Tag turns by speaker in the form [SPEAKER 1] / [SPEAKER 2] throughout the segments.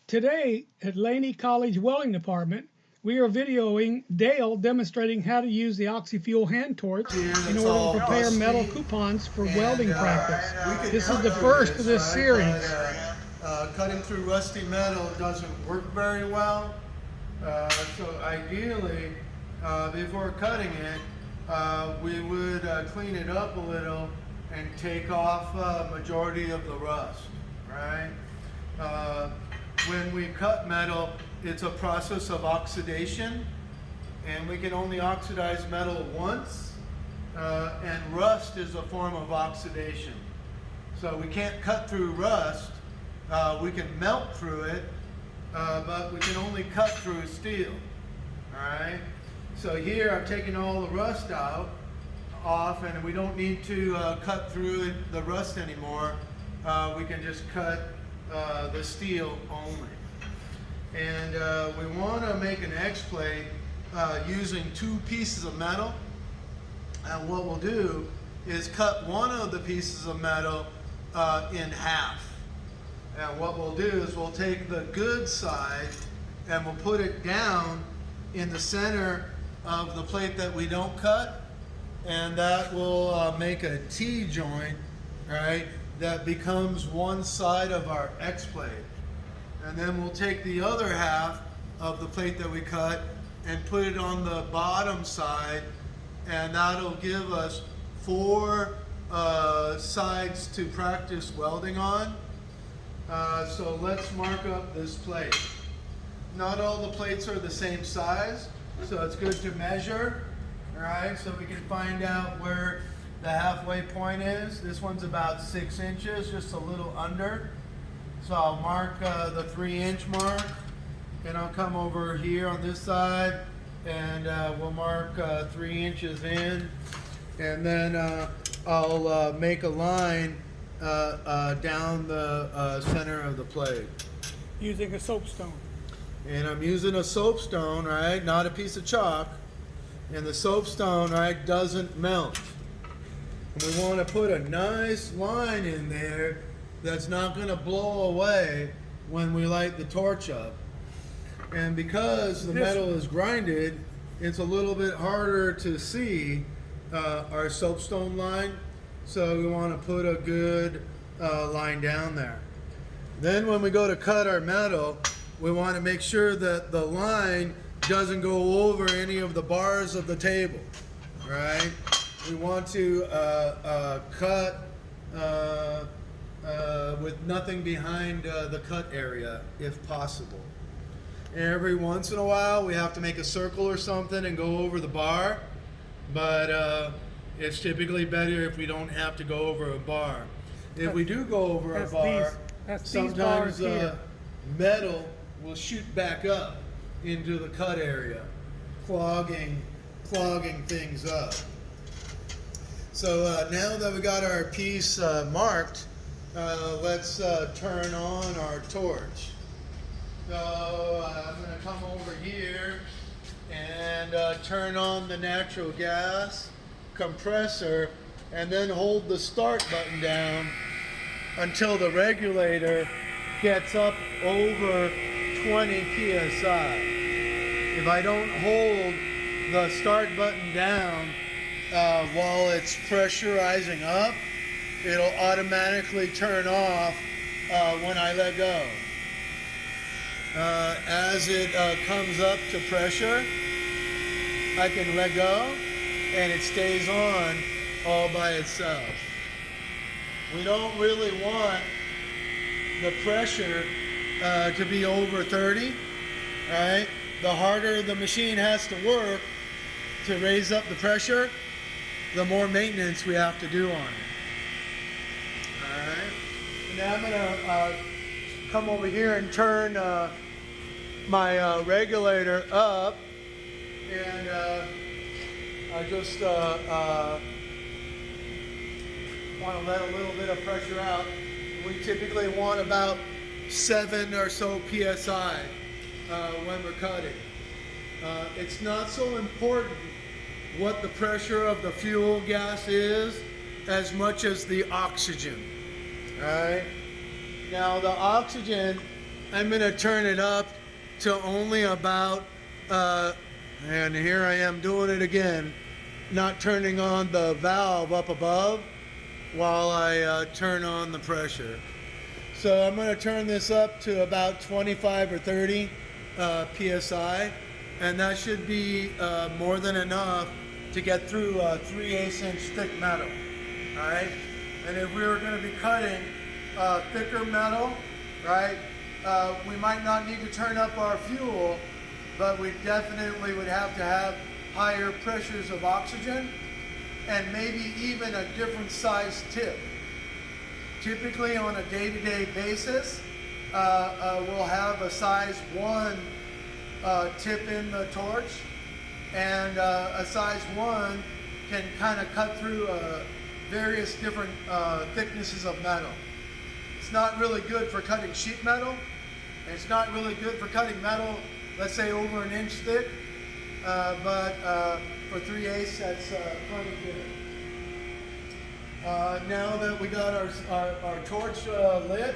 [SPEAKER 1] Today at Laney College Welding Department, we are videoing Dale demonstrating how to use the OxyFuel hand torch in order to prepare metal coupons for welding practice. This is the first of this series.
[SPEAKER 2] Cutting through rusty metal doesn't work very well. So ideally, before cutting it, we would clean it up a little and take off majority of the rust, right? When we cut metal, it's a process of oxidation, and we can only oxidize metal once, and rust is a form of oxidation. So we can't cut through rust. We can melt through it, but we can only cut through steel. All right. So here I've taken all the rust off, and we don't need to cut through the rust anymore. We can just cut the steel only. And we want to make an X plate using two pieces of metal. And what we'll do is cut one of the pieces of metal in half. And what we'll do is we'll take the good side and we'll put it down in the center of the plate that we don't cut, and that will make a T-joint, right, that becomes one side of our X plate. And then we'll take the other half of the plate that we cut and put it on the bottom side, and that'll give us four sides to practice welding on. So let's mark up this plate. Not all the plates are the same size, so it's good to measure, all right, so we can find out where the halfway point is. This one's about 6 inches, just a little under. So I'll mark the 3-inch mark, and I'll come over here on this side, and we'll mark 3 inches in, and then I'll make a line down the center of the plate.
[SPEAKER 1] Using a soapstone.
[SPEAKER 2] And I'm using a soapstone, right, not a piece of chalk. And the soapstone, right, doesn't melt. And we want to put a nice line in there that's not going to blow away when we light the torch up. And because the metal is grinded, it's a little bit harder to see our soapstone line. So we want to put a good line down there. Then when we go to cut our metal, we want to make sure that the line doesn't go over any of the bars of the table, right? We want to cut with nothing behind the cut area if possible. Every once in a while we have to make a circle or something and go over the bar, but it's typically better if we don't have to go over a bar. If we do go over a bar, sometimes metal will shoot back up into the cut area, clogging things up. So now that we got our piece marked, let's turn on our torch. So I'm going to come over here and turn on the natural gas compressor, and then hold the start button down until the regulator gets up over 20 psi. If I don't hold the start button down while it's pressurizing up, it'll automatically turn off when I let go. As it comes up to pressure, I can let go, and it stays on all by itself. We don't really want the pressure to be over 30, right? The harder the machine has to work to raise up the pressure, the more maintenance we have to do on it. All right. Now I'm gonna come over here and turn my regulator up, and I just want to let a little bit of pressure out. We typically want about 7 or so psi when we're cutting. It's not so important what the pressure of the fuel gas is as much as the oxygen. All right. Now the oxygen I'm going to turn it up to only about, and here I am doing it again, not turning on the valve up above while I turn on the pressure. So I'm going to turn this up to about 25 or 30 psi, and that should be more than enough to get through 3/8 inch thick metal. All right, and if we were going to be cutting thicker metal, right, we might not need to turn up our fuel, but we definitely would have to have higher pressures of oxygen and maybe even a different size tip. Typically on a day-to-day basis, we'll have a size 1 tip in the torch, and a size 1 can kind of cut through various different thicknesses of metal. It's not really good for cutting sheet metal, and it's not really good for cutting metal, let's say over 1 inch thick, but for 3/8, that's plenty good. Now that we got our torch lit,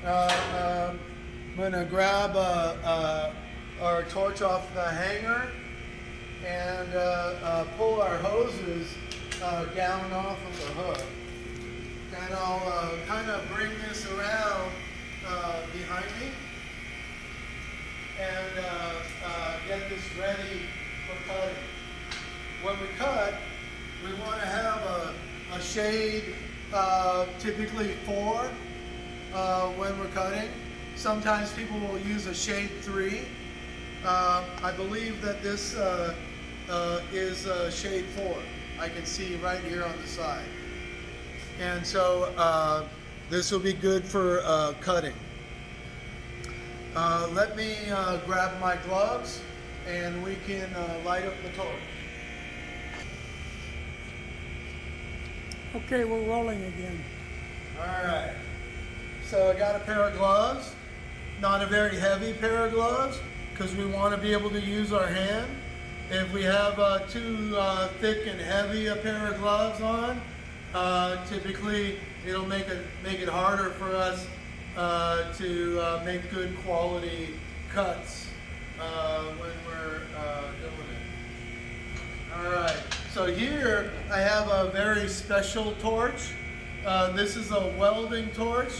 [SPEAKER 2] I'm going to grab our torch off the hanger and pull our hoses down off of the hook. And I'll kind of bring this around behind me and get this ready for cutting. When we cut, we want to have a shade, typically 4 when we're cutting. Sometimes people will use a shade 3. I believe that this is shade 4. I can see right here on the side. And so this will be good for cutting. Let me grab my gloves and we can light up the torch.
[SPEAKER 1] Okay, we're rolling again.
[SPEAKER 2] All right. So I got a pair of gloves, not a very heavy pair of gloves, because we want to be able to use our hand. If we have too thick and heavy a pair of gloves on, typically it'll make it harder for us to make good quality cuts when we're doing it. All right. So here I have a very special torch. This is a welding torch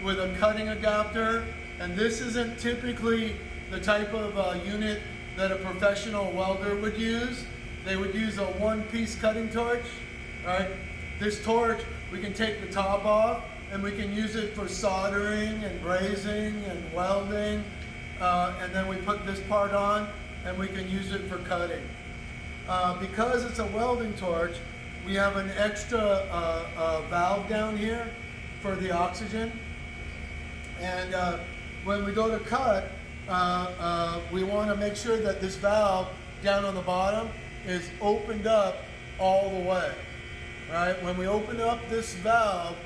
[SPEAKER 2] with a cutting adapter, and this isn't typically the type of unit that a professional welder would use. They would use a one-piece cutting torch. Right? This torch, we can take the top off and we can use it for soldering and brazing and welding, and then we put this part on and we can use it for cutting. Because it's a welding torch, we have an extra valve down here for the oxygen. And when we go to cut, we want to make sure that this valve down on the bottom is opened up all the way. Right? When we open up this valve,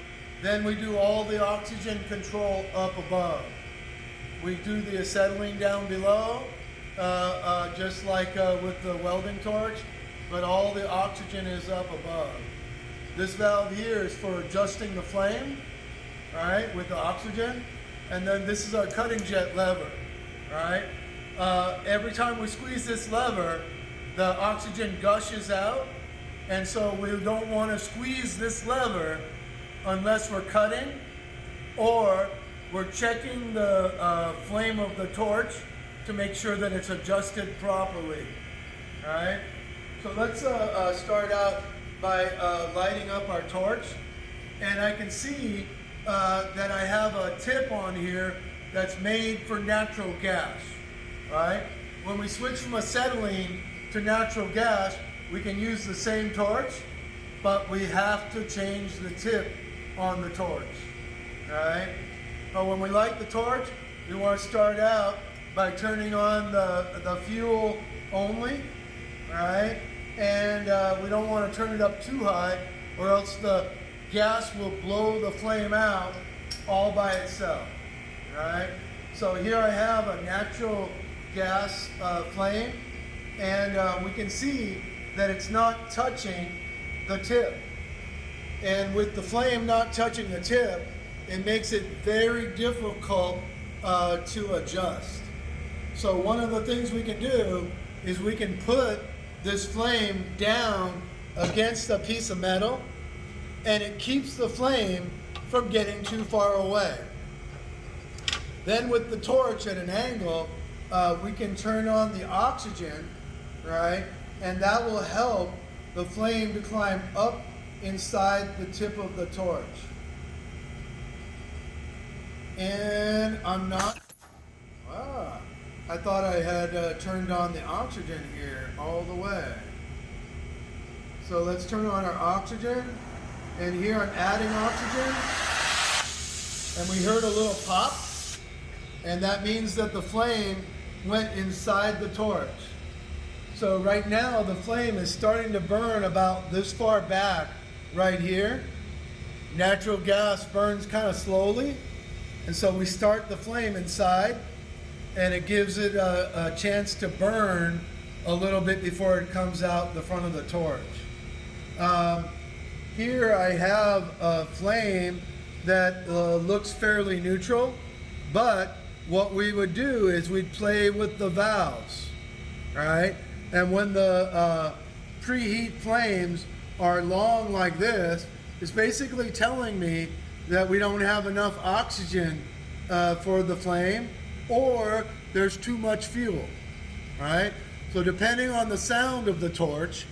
[SPEAKER 2] then we do all the oxygen control up above. We do the acetylene down below, just like with the welding torch, but all the oxygen is up above. This valve here is for adjusting the flame, right, with the oxygen, and then this is our cutting jet lever, right? Every time we squeeze this lever, the oxygen gushes out, and so we don't want to squeeze this lever unless we're cutting or we're checking the flame of the torch to make sure that it's adjusted properly. All right. So let's start out by lighting up our torch, and I can see that I have a tip on here that's made for natural gas. Right. When we switch from acetylene to natural gas, we can use the same torch, but we have to change the tip on the torch. Right. But when we light the torch, we want to start out by turning on the fuel only, right? And we don't want to turn it up too high, or else the gas will blow the flame out all by itself, right? So here I have a natural gas flame, and we can see that it's not touching the tip. And with the flame not touching the tip, it makes it very difficult to adjust. So one of the things we can do is we can put this flame down against a piece of metal, and it keeps the flame from getting too far away. Then with the torch at an angle, we can turn on the oxygen, right? And that will help the flame to climb up inside the tip of the torch. And I'm not, I thought I had turned on the oxygen here all the way. So let's turn on our oxygen. And here I'm adding oxygen. And we heard a little pop. And that means that the flame went inside the torch. So right now the flame is starting to burn about this far back right here. Natural gas burns kind of slowly. And so we start the flame inside, and it gives it a chance to burn a little bit before it comes out the front of the torch. Here I have a flame that looks fairly neutral, but what we would do is we'd play with the valves, right? And when the preheat flames are long like this, it's basically telling me that we don't have enough oxygen for the flame, or there's too much fuel, right? So depending on the sound of the torch,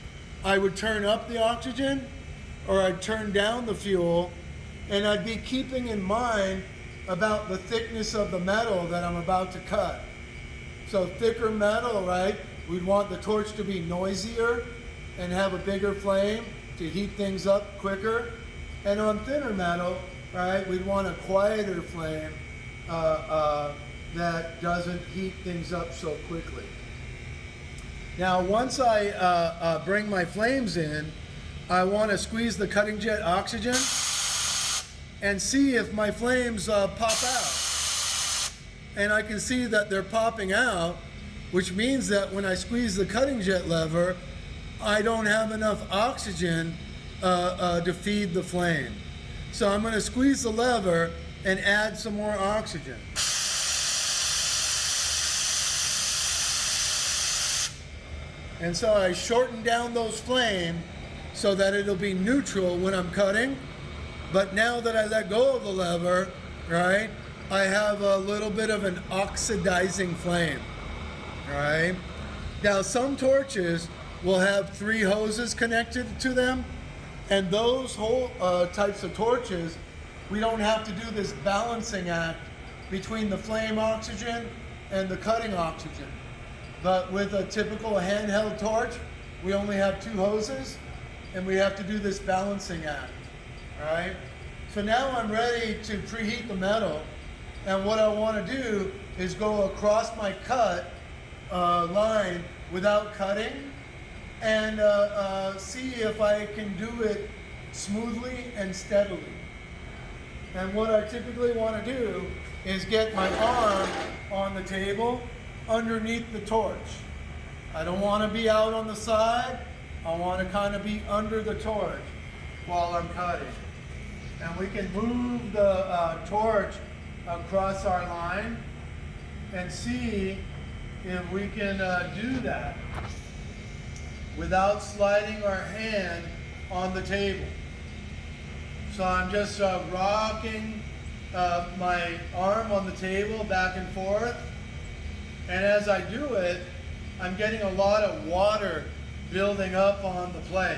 [SPEAKER 2] I would turn up the oxygen or I'd turn down the fuel, and I'd be keeping in mind about the thickness of the metal that I'm about to cut. So thicker metal, right? We'd want the torch to be noisier and have a bigger flame to heat things up quicker. And on thinner metal, right, we'd want a quieter flame that doesn't heat things up so quickly. Now, once I bring my flames in, I want to squeeze the cutting jet oxygen and see if my flames pop out. And I can see that they're popping out, which means that when I squeeze the cutting jet lever, I don't have enough oxygen to feed the flame. So I'm going to squeeze the lever and add some more oxygen. And so I shorten down those flames so that it'll be neutral when I'm cutting. But now that I let go of the lever, right, I have a little bit of an oxidizing flame, right? Now some torches will have 3 hoses connected to them, and those whole types of torches, we don't have to do this balancing act between the flame oxygen and the cutting oxygen. But with a typical handheld torch, we only have 2 hoses, and we have to do this balancing act, right? So now I'm ready to preheat the metal, and what I want to do is go across my cut line without cutting, and see if I can do it smoothly and steadily. And what I typically want to do is get my arm on the table underneath the torch. I don't want to be out on the side. I want to kind of be under the torch while I'm cutting. And we can move the torch across our line and see if we can do that without sliding our hand on the table. So I'm just rocking my arm on the table back and forth. And as I do it, I'm getting a lot of water building up on the plate.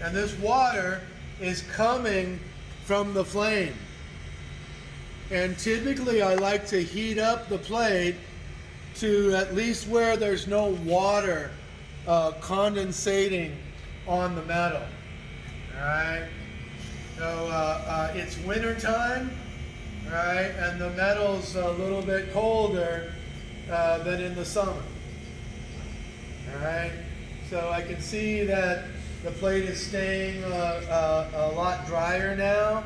[SPEAKER 2] And this water is coming from the flame. And typically I like to heat up the plate to at least where there's no water condensating on the metal. All right. So it's winter time, right? And the metal's a little bit colder than in the summer. All right. So I can see that the plate is staying a lot drier now.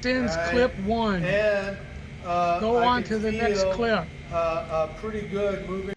[SPEAKER 1] Since clip 1.
[SPEAKER 2] And
[SPEAKER 1] go on to the next clip.
[SPEAKER 2] Pretty good moving.